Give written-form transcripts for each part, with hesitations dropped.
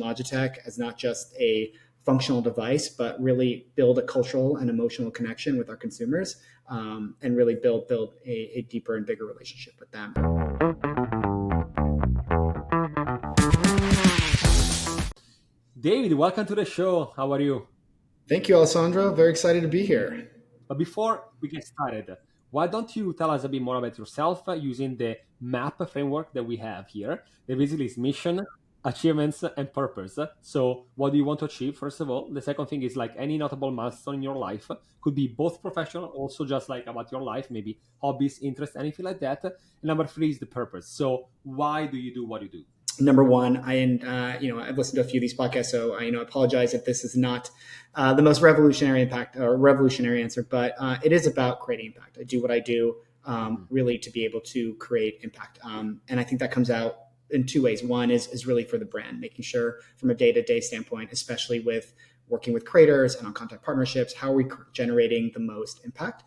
Logitech as not just a functional device, but really build a cultural and emotional connection with our consumers, and really build a deeper and bigger relationship with them. David, welcome to the show. How are you? Thank you, Alessandro. Very excited to be here. But before we get started, why don't you tell us a bit more about yourself using the MAP framework that we have here? That basically is mission, achievements, and purpose. So what do you want to achieve, first of all? The second thing is like any notable milestone in your life. Could be both professional, also just like about your life, maybe hobbies, interests, anything like that. And number three is the purpose. So why do you do what you do? Number one, I've listened to a few of these podcasts, so I apologize if this is not the most revolutionary answer, but it is about creating impact. I do what I do really to be able to create impact, and I think that comes out in two ways. One is really for the brand, making sure from a day-to-day standpoint, especially with working with creators and on content partnerships, how are we generating the most impact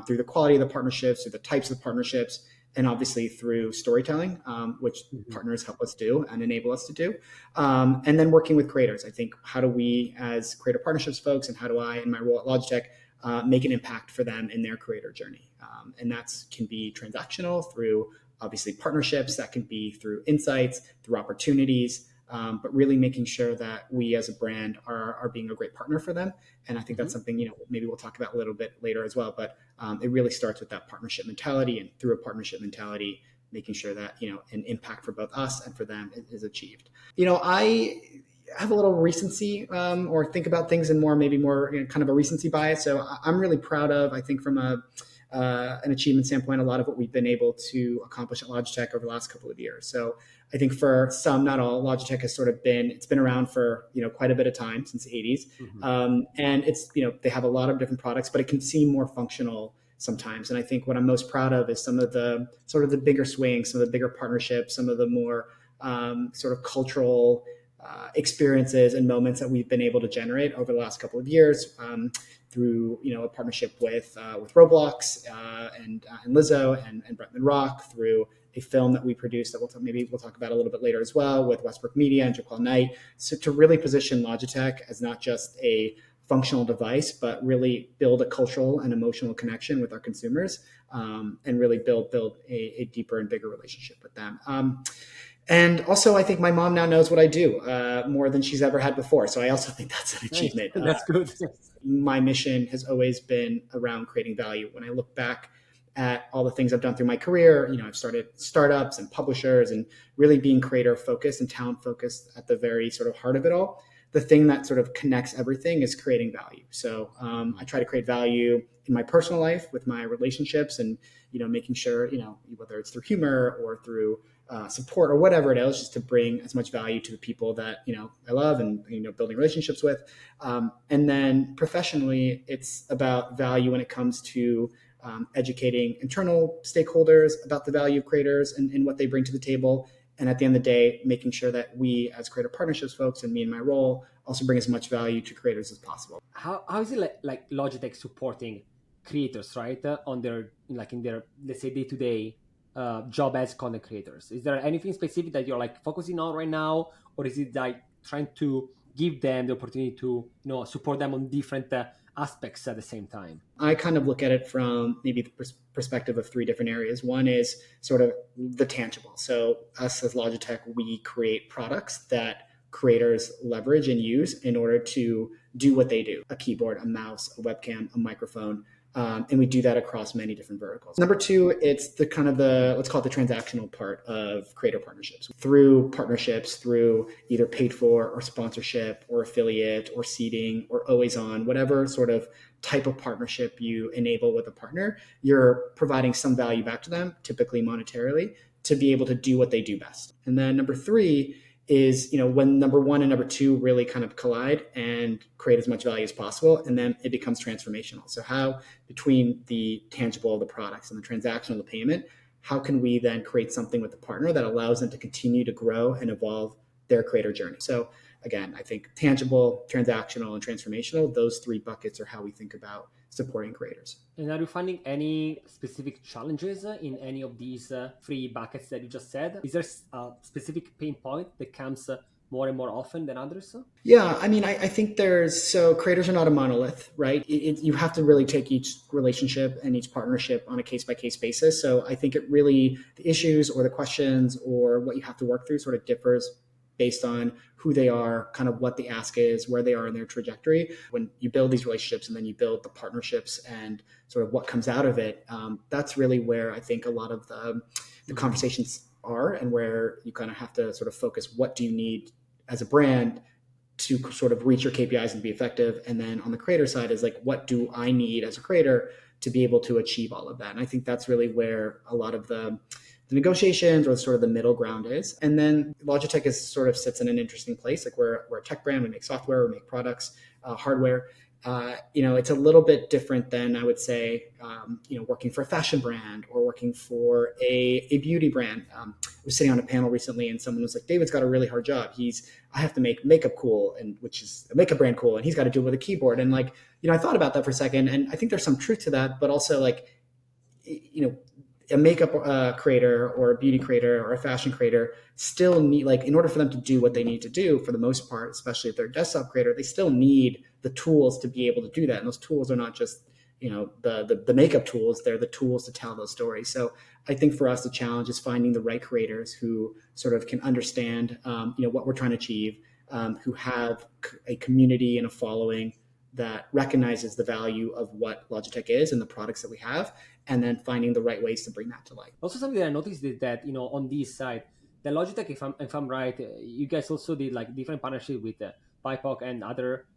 through the quality of the partnerships, through the types of partnerships, and obviously through storytelling, which partners help us do and enable us to do. And then working with creators. I think, how do we as creator partnerships folks, and how do I in my role at Logitech make an impact for them in their creator journey? And that can be transactional through obviously partnerships, that can be through insights, through opportunities, but really making sure that we as a brand are being a great partner for them. And I think that's something, maybe we'll talk about a little bit later as well, but it really starts with that partnership mentality, and through a partnership mentality, making sure that, an impact for both us and for them is achieved. I have a little recency, or think about things in maybe more kind of a recency bias. So I'm really proud of, I think from an achievement standpoint, a lot of what we've been able to accomplish at Logitech over the last couple of years. So I think for some, not all, Logitech has it's been around for, quite a bit of time, since the 80s. And it's, they have a lot of different products, but it can seem more functional sometimes. And I think what I'm most proud of is some of the sort of the bigger swings, some of the bigger partnerships, some of the more sort of cultural experiences and moments that we've been able to generate over the last couple of years, through a partnership with Roblox and Lizzo and Bretman Rock, through a film that we produced that we'll talk about a little bit later as well, with Westbrook Media and Jaquel Knight. So to really position Logitech as not just a functional device, but really build a cultural and emotional connection with our consumers, and really build a deeper and bigger relationship with them. And also, I think my mom now knows what I do more than she's ever had before. So I also think that's an achievement. That's good. My mission has always been around creating value. When I look back at all the things I've done through my career, I've started startups and publishers, and really being creator focused and talent focused at the very sort of heart of it all. The thing that sort of connects everything is creating value. So I try to create value in my personal life with my relationships, and making sure whether it's through humor or through support or whatever it is, just to bring as much value to the people that I love and building relationships with. And then professionally, it's about value when it comes to educating internal stakeholders about the value of creators and what they bring to the table. And at the end of the day, making sure that we as creator partnerships folks, and me in my role, also bring as much value to creators as possible. How is it like Logitech supporting creators, right? On their, in their, let's say, day-to-day job as content creators? Is there anything specific that you're focusing on right now, or is it like trying to give them the opportunity to support them on different aspects at the same time? I kind of look at it from maybe the perspective of three different areas. One is sort of the tangible. So us as Logitech, we create products that creators leverage and use in order to do what they do: a keyboard, a mouse, a webcam, a microphone. And we do that across many different verticals. Number two, it's the kind of let's call it the transactional part of creator partnerships. Through partnerships, through either paid for or sponsorship or affiliate or seeding or always on, whatever sort of type of partnership you enable with a partner, you're providing some value back to them, typically monetarily, to be able to do what they do best. And then number three is, when number one and number two really kind of collide and create as much value as possible, and then it becomes transformational. So how, between the tangible of the products and the transactional of the payment, how can we then create something with the partner that allows them to continue to grow and evolve their creator journey? So again, I think tangible, transactional, and transformational, those three buckets are how we think about supporting creators. And are you finding any specific challenges in any of these three buckets that you just said? Is there a specific pain point that comes more and more often than others? Yeah, I mean, I think so creators are not a monolith, right? You have to really take each relationship and each partnership on a case by case basis. So I think the issues or the questions or what you have to work through sort of differs based on who they are, kind of what the ask is, where they are in their trajectory. When you build these relationships and then you build the partnerships and sort of what comes out of it, that's really where I think a lot of the conversations are, and where you kind of have to sort of focus, what do you need as a brand to sort of reach your KPIs and be effective. And then on the creator side is like, what do I need as a creator to be able to achieve all of that? And I think that's really where a lot of the negotiations or sort of the middle ground is. And then Logitech sort of sits in an interesting place. Like we're a tech brand, we make software, we make products, hardware. It's a little bit different than I would say, working for a fashion brand or working for a beauty brand. I was sitting on a panel recently and someone was like, David's got a really hard job. I have to make makeup cool, and which is a makeup brand cool, and he's got to do it with a keyboard. And like, I thought about that for a second, and I think there's some truth to that, but also like, a makeup creator or a beauty creator or a fashion creator still need, like, in order for them to do what they need to do for the most part, especially if they're a desktop creator, they still need the tools to be able to do that. And those tools are not just, the makeup tools, they're the tools to tell those stories. So I think for us, the challenge is finding the right creators who sort of can understand, what we're trying to achieve, who have a community and a following that recognizes the value of what Logitech is and the products that we have, and then finding the right ways to bring that to life. Also, something that I noticed is that, on this side, the Logitech, if I'm right, you guys also did like different partnership with BIPOC and other,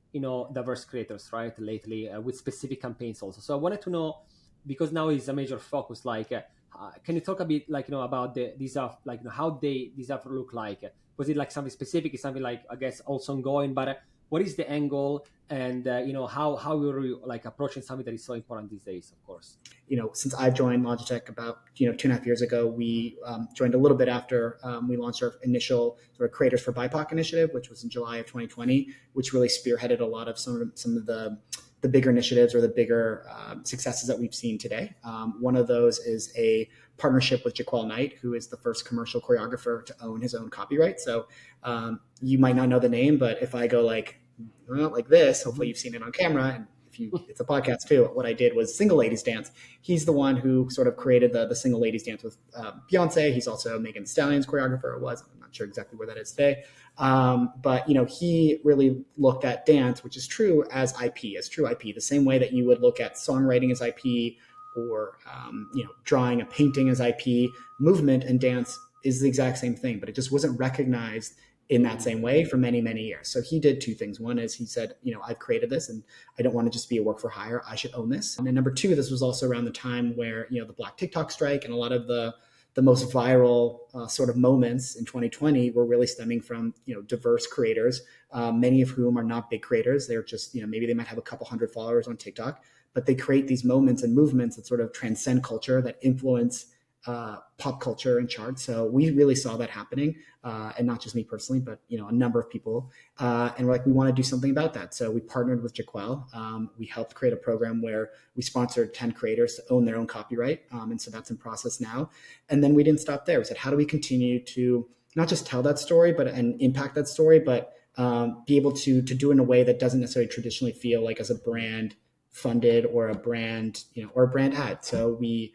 diverse creators, right? Lately, with specific campaigns also. So I wanted to know, because now is a major focus, like, can you talk a bit, like, about these are like, how these are look like? Was it like something specific? Is something like, I guess, also ongoing, but what is the angle, and how you're like approaching something that is so important these days, of course? Since I've joined Logitech about 2.5 years ago, we joined a little bit after we launched our initial sort of Creators for BIPOC initiative, which was in July of 2020, which really spearheaded a lot of some of the bigger initiatives or the bigger successes that we've seen today. One of those is a partnership with Jaquel Knight, who is the first commercial choreographer to own his own copyright. So you might not know the name, but if I go like this, hopefully you've seen it on camera, and it's a podcast too. What I did was Single Ladies Dance. He's the one who sort of created the Single Ladies Dance with Beyonce. He's also Megan Thee Stallion's choreographer. I'm not sure exactly where that is today. But he really looked at dance, which is true as IP, as true IP, the same way that you would look at songwriting as IP, or drawing a painting as IP. Movement and dance is the exact same thing, but it just wasn't recognized in that same way for many, many years. So he did two things. One is he said, I've created this and I don't want to just be a work for hire. I should own this. And then number two, this was also around the time where, the Black TikTok strike and a lot of the most viral sort of moments in 2020 were really stemming from, diverse creators, many of whom are not big creators. They're just, maybe they might have a couple hundred followers on TikTok, but they create these moments and movements that sort of transcend culture, that influence pop culture and charts. So we really saw that happening, and not just me personally, but a number of people. And we're like, we want to do something about that. So we partnered with Jaquel. We helped create a program where we sponsored 10 creators to own their own copyright, and so that's in process now. And then we didn't stop there. We said, how do we continue to not just tell that story, and impact that story, but be able to do it in a way that doesn't necessarily traditionally feel like as a brand funded or a brand, or a brand ad. So we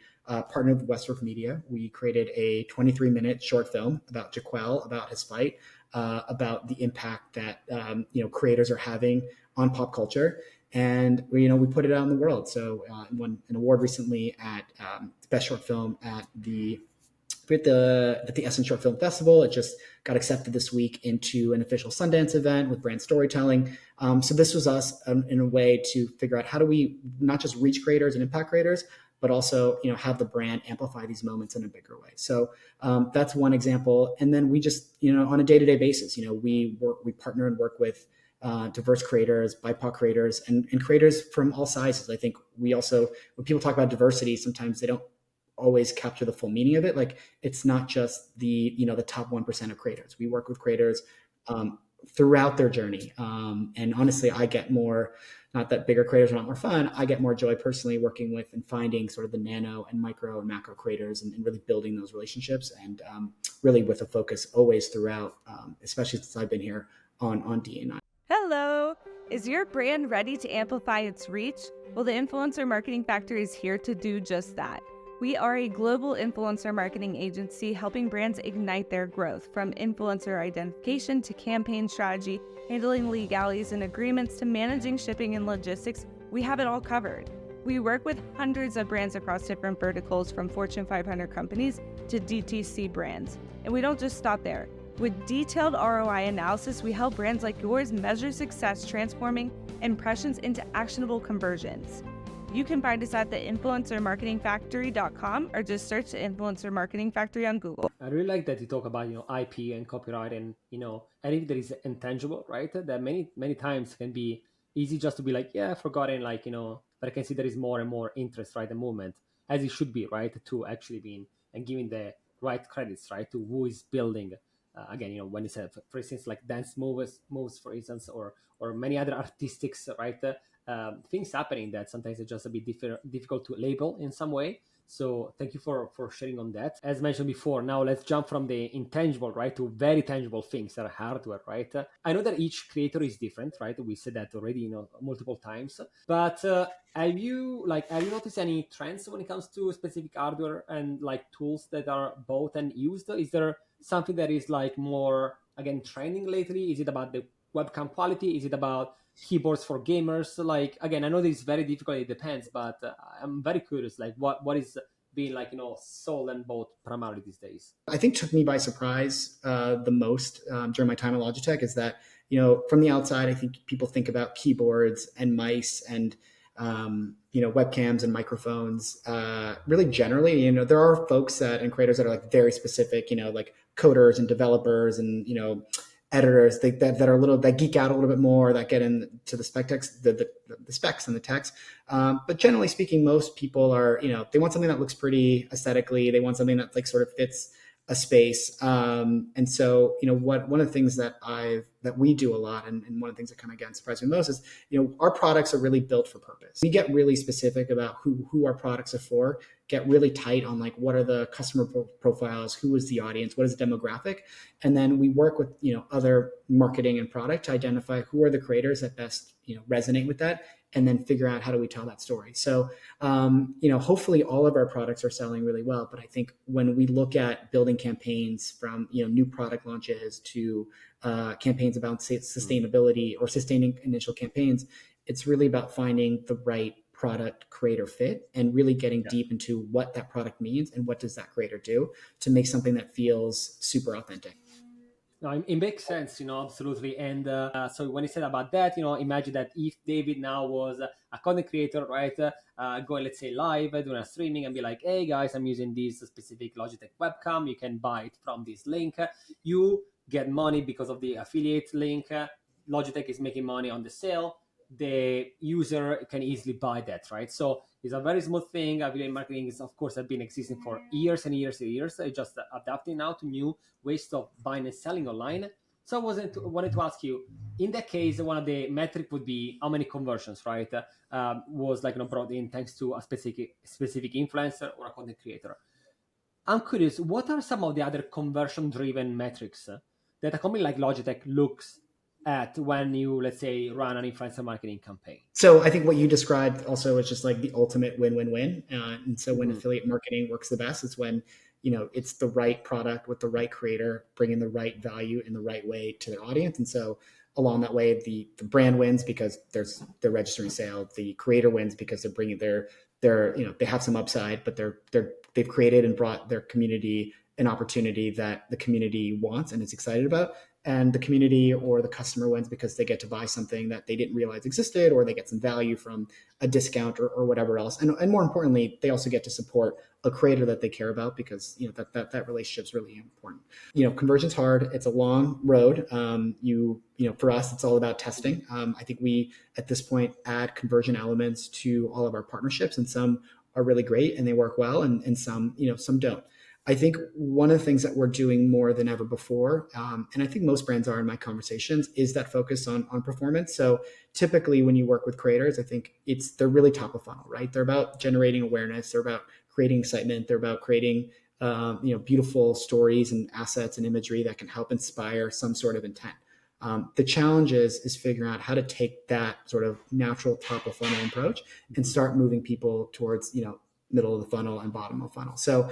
partnered with Westworth Media. We created a 23-minute short film about Jaquel, about his fight, about the impact that creators are having on pop culture, and we put it out in the world. So won an award recently at best short film at the Essen Short Film Festival. It just got accepted this week into an official Sundance event with brand storytelling. So this was us in a way to figure out, how do we not just reach creators and impact creators, but also, have the brand amplify these moments in a bigger way. So that's one example. And then we just, on a day-to-day basis, we partner and work with diverse creators, BIPOC creators, and creators from all sizes. I think we also, when people talk about diversity, sometimes they don't always capture the full meaning of it. Like, it's not just the top 1% of creators. We work with creators throughout their journey. And honestly, I get more, not that bigger creators are not more fun, I get more joy personally working with and finding sort of the nano and micro and macro creators, and really building those relationships, and really with a focus always throughout, especially since I've been here on D&I. Hello! Is your brand ready to amplify its reach? Well, the Influencer Marketing Factory is here to do just that. We are a global influencer marketing agency helping brands ignite their growth, from influencer identification to campaign strategy, handling legalities and agreements to managing shipping and logistics. We have it all covered. We work with hundreds of brands across different verticals, from Fortune 500 companies to DTC brands. And we don't just stop there. With detailed ROI analysis, we help brands like yours measure success, transforming impressions into actionable conversions. You can find us at the influencermarketingfactory.com, or just search the Influencer Marketing Factory on Google. I really like that you talk about, IP and copyright, and, anything that is intangible, right? That many times can be easy just to be like, yeah, forgotten, but I can see there is more and more interest, right? The movement, as it should be, right? To actually being and giving the right credits, right? To who is building. Again, when you said, for instance, like dance moves, for instance, or many other artistics, right? Things happening that sometimes it's just a bit difficult to label in some way. So thank you for sharing on that. As mentioned before, now let's jump from the intangible, right, to very tangible things that are hardware, right? I know that each creator is different, right? We said that already, multiple times. But have you noticed any trends when it comes to specific hardware and like tools that are bought and used? Is there something that is like more, again, trending lately? Is it about the webcam quality? Is it about keyboards for gamers? Like, again, I know this is very difficult, it depends, but I'm very curious, like what is being sold and bought primarily these days. I think took me by surprise the most during my time at Logitech is that, from the outside, I think people think about keyboards and mice and webcams and microphones. Really generally, there are folks and creators that are like very specific, like coders and developers and, editors that are that geek out a little bit more, that get into the the specs and the text. But generally speaking, most people are, they want something that looks pretty aesthetically. They want something that like sort of fits a space. And so, one of the things that we do a lot, and one of the things that kind of again surprised me most is, our products are really built for purpose. We get really specific about who our products are for, get really tight on like what are the customer profiles, who is the audience, what is the demographic, and then we work with other marketing and product to identify who are the creators that best resonate with that, and then figure out how do we tell that story. So hopefully all of our products are selling really well, but I think when we look at building campaigns from new product launches to campaigns about sustainability or sustaining initial campaigns, it's really about finding the right product creator fit and really getting deep into what that product means and what does that creator do to make something that feels super authentic. No, it makes sense, absolutely. And so when you said about that, imagine that if David now was a content creator, right, going, let's say, live, doing a streaming and be like, hey guys, I'm using this specific Logitech webcam. You can buy it from this link. You get money because of the affiliate link. Logitech is making money on the sale. The user can easily buy that, right? So it's a very smooth thing. Affiliate marketing is, of course, has been existing for years and years and years. It's just adapting now to new ways of buying and selling online. So I wanted to ask you, in that case, one of the metric would be how many conversions, right? Was brought in thanks to a specific influencer or a content creator. I'm curious, what are some of the other conversion-driven metrics that a company like Logitech looks at when you, let's say, run an influencer marketing campaign? So I think what you described also is just like the ultimate win-win-win. And so when affiliate marketing works the best, it's when, it's the right product with the right creator, bringing the right value in the right way to their audience. And so along that way, the brand wins because they're registering sale. The creator wins because they're bringing they have some upside, but they've created and brought their community an opportunity that the community wants and is excited about. And the community or the customer wins because they get to buy something that they didn't realize existed, or they get some value from a discount or whatever else. And more importantly, they also get to support a creator that they care about because that relationship is really important. Conversion's hard. It's a long road. For us, it's all about testing. I think we at this point add conversion elements to all of our partnerships, and some are really great and they work well, and some some don't. I think one of the things that we're doing more than ever before, and I think most brands are in my conversations, is that focus on performance. So typically when you work with creators, I think they're really top of funnel, right? They're about generating awareness. They're about creating excitement. They're about creating beautiful stories and assets and imagery that can help inspire some sort of intent. The challenge is figuring out how to take that sort of natural top of funnel approach and start moving people towards, middle of the funnel and bottom of funnel. So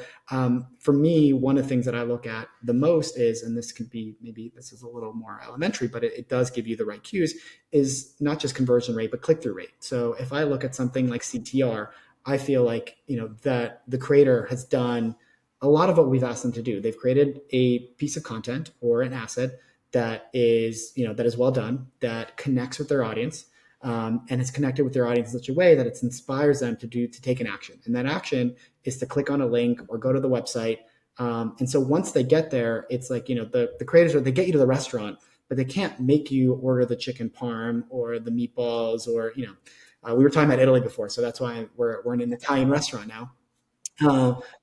for me, one of the things that I look at the most is, and this can be, maybe this is a little more elementary, but it does give you the right cues, is not just conversion rate, but click-through rate. So if I look at something like CTR, I feel like, that the creator has done a lot of what we've asked them to do. They've created a piece of content or an asset that is well done, that connects with their audience, and it's connected with their audience in such a way that it inspires them to take an action. And that action is to click on a link or go to the website. And so once they get there, it's like, the creators, they get you to the restaurant, but they can't make you order the chicken parm or the meatballs or, we were talking about Italy before, so that's why we're in an Italian restaurant now.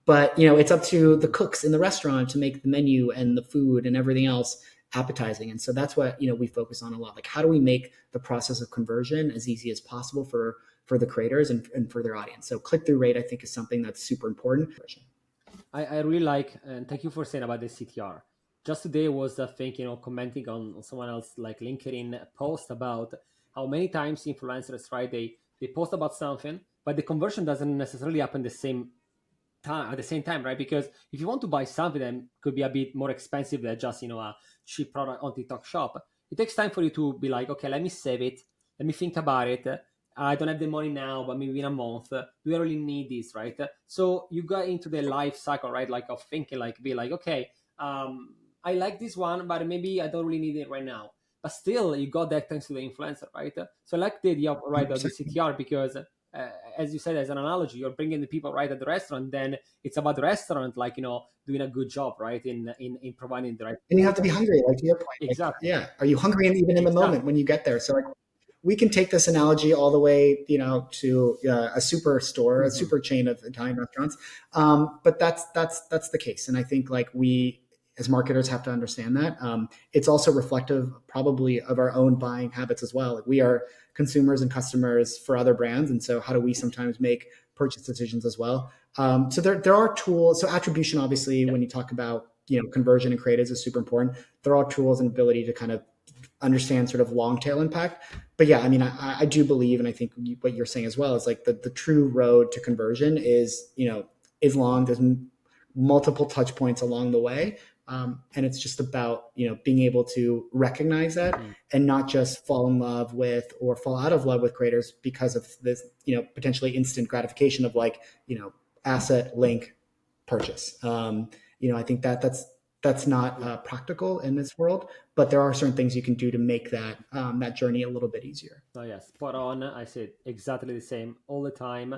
But it's up to the cooks in the restaurant to make the menu and the food and everything else appetizing. And so that's what, we focus on a lot. Like, how do we make the process of conversion as easy as possible for the creators and for their audience? So click-through rate, I think, is something that's super important. I really like, and thank you for saying about the CTR. Just today was thinking, commenting on someone else like LinkedIn post about how many times influencers, right, they post about something, but the conversion doesn't necessarily happen at the same time, right? Because if you want to buy something that could be a bit more expensive than just, a cheap product on TikTok shop, it takes time for you to be like, okay, let me save it. Let me think about it. I don't have the money now, but maybe in a month. Do I really need this, right? So you got into the life cycle, right? Like of thinking, like be like, okay, I like this one, but maybe I don't really need it right now. But still, you got that thanks to the influencer, right? So I like the idea of, right, of the CTR because as you said, as an analogy, you're bringing the people right at the restaurant, then it's about the restaurant, like, doing a good job, right, in providing the right. And you have to be hungry, like to your point. Exactly. Like, yeah. Are you hungry even in the moment when you get there? So like, we can take this analogy all the way, to a super store, a super chain of Italian restaurants. But that's the case. And I think like we, as marketers, have to understand that. It's also reflective probably of our own buying habits as well. Like, we are consumers and customers for other brands. And so how do we sometimes make purchase decisions as well? So there are tools. So attribution, obviously, when you talk about, conversion and creatives is super important. There are tools and ability to kind of understand sort of long tail impact. But yeah, I mean, I do believe, and I think what you're saying as well is like the true road to conversion is long. There's multiple touch points along the way. And it's just about, being able to recognize that and not just fall in love with or fall out of love with creators because of this, potentially instant gratification of like, asset, link, purchase. I think that's not practical in this world, but there are certain things you can do to make that journey a little bit easier. Oh yes, spot on. I said exactly the same all the time.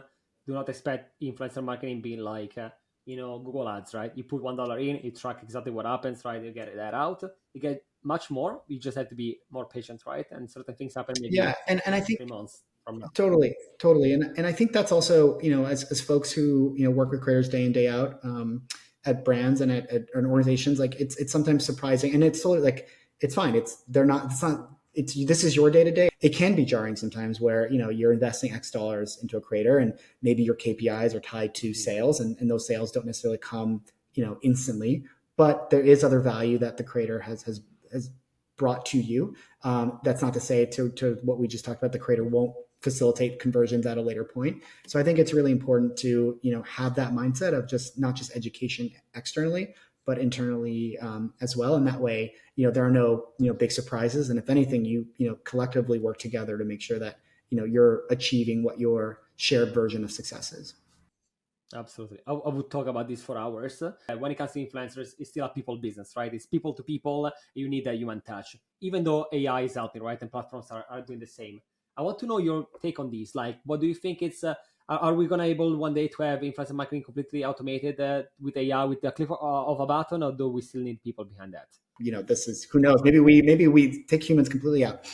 Do not expect influencer marketing being like, Google ads, right? You put $1 in, you track exactly what happens, right? You get that out. You get much more. You just have to be more patient, right? And certain things happen maybe and I think 3 months from now. Totally. And I think that's also, as folks who, work with creators day in, day out, at brands and at organizations, like it's sometimes surprising, and it's totally like, it's fine. This is your day to day. It can be jarring sometimes where, you're investing X dollars into a creator and maybe your KPIs are tied to sales and those sales don't necessarily come, instantly, but there is other value that the creator has brought to you. That's not to say to what we just talked about, the creator won't facilitate conversions at a later point. So I think it's really important to, have that mindset of just not just education externally, but internally as well. And that way, there are no, big surprises. And if anything, you collectively work together to make sure that, you're achieving what your shared version of success is. Absolutely. I would talk about this for hours. When it comes to influencers, it's still a people business, right? It's people to people. You need that human touch, even though AI is out there, right? And platforms are doing the same. I want to know your take on this. Like, what do you think it's, are we going to able one day to have influencer marketing completely automated with AI, with the click of a button, or do we still need people behind that? This is, who knows, maybe we take humans completely out.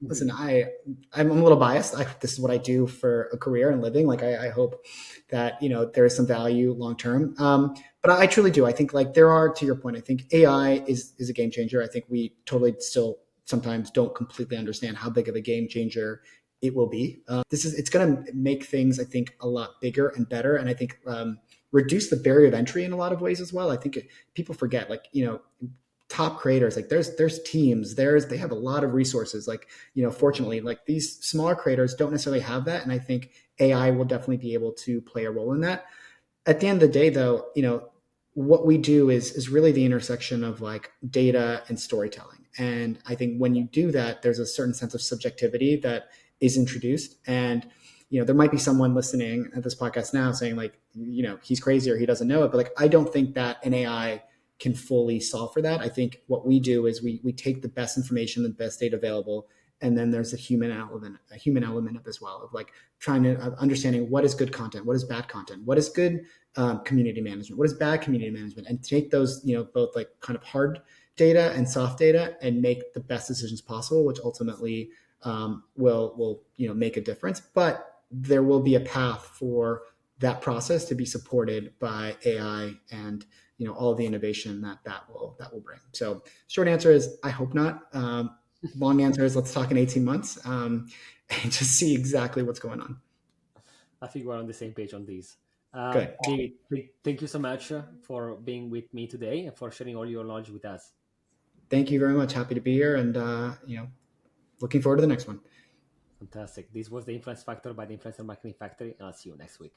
listen, I'm a little biased. This is what I do for a career and living. Like I hope that, there is some value long term. But I truly do. I think like there are, to your point, I think AI is a game changer. I think we totally still sometimes don't completely understand how big of a game changer it will be. It's going to make things, I think, a lot bigger and better. And I think reduce the barrier of entry in a lot of ways as well. I think people forget, like, top creators, like there's teams, they have a lot of resources. Like, fortunately, like these smaller creators don't necessarily have that. And I think AI will definitely be able to play a role in that. At the end of the day, though, what we do is really the intersection of like data and storytelling. And I think when you do that, there's a certain sense of subjectivity that is introduced. And, there might be someone listening at this podcast now saying like, he's crazy or he doesn't know it. But like, I don't think that an AI can fully solve for that. I think what we do is we take the best information, the best data available, and then there's a human element of as well, of like trying to understanding what is good content, what is bad content, what is good community management, what is bad community management, and take those, both like kind of hard data and soft data and make the best decisions possible, which ultimately will make a difference. But there will be a path for that process to be supported by AI and all of the innovation that will bring. So short answer is I hope not. Long answer is let's talk in 18 months and just see exactly what's going on. I think we're on the same page on this. Good. David, thank you so much for being with me today and for sharing all your knowledge with us. Thank you very much. Happy to be here, and looking forward to the next one. Fantastic. This was the Influence Factor by the Influencer Marketing Factory, and I'll see you next week.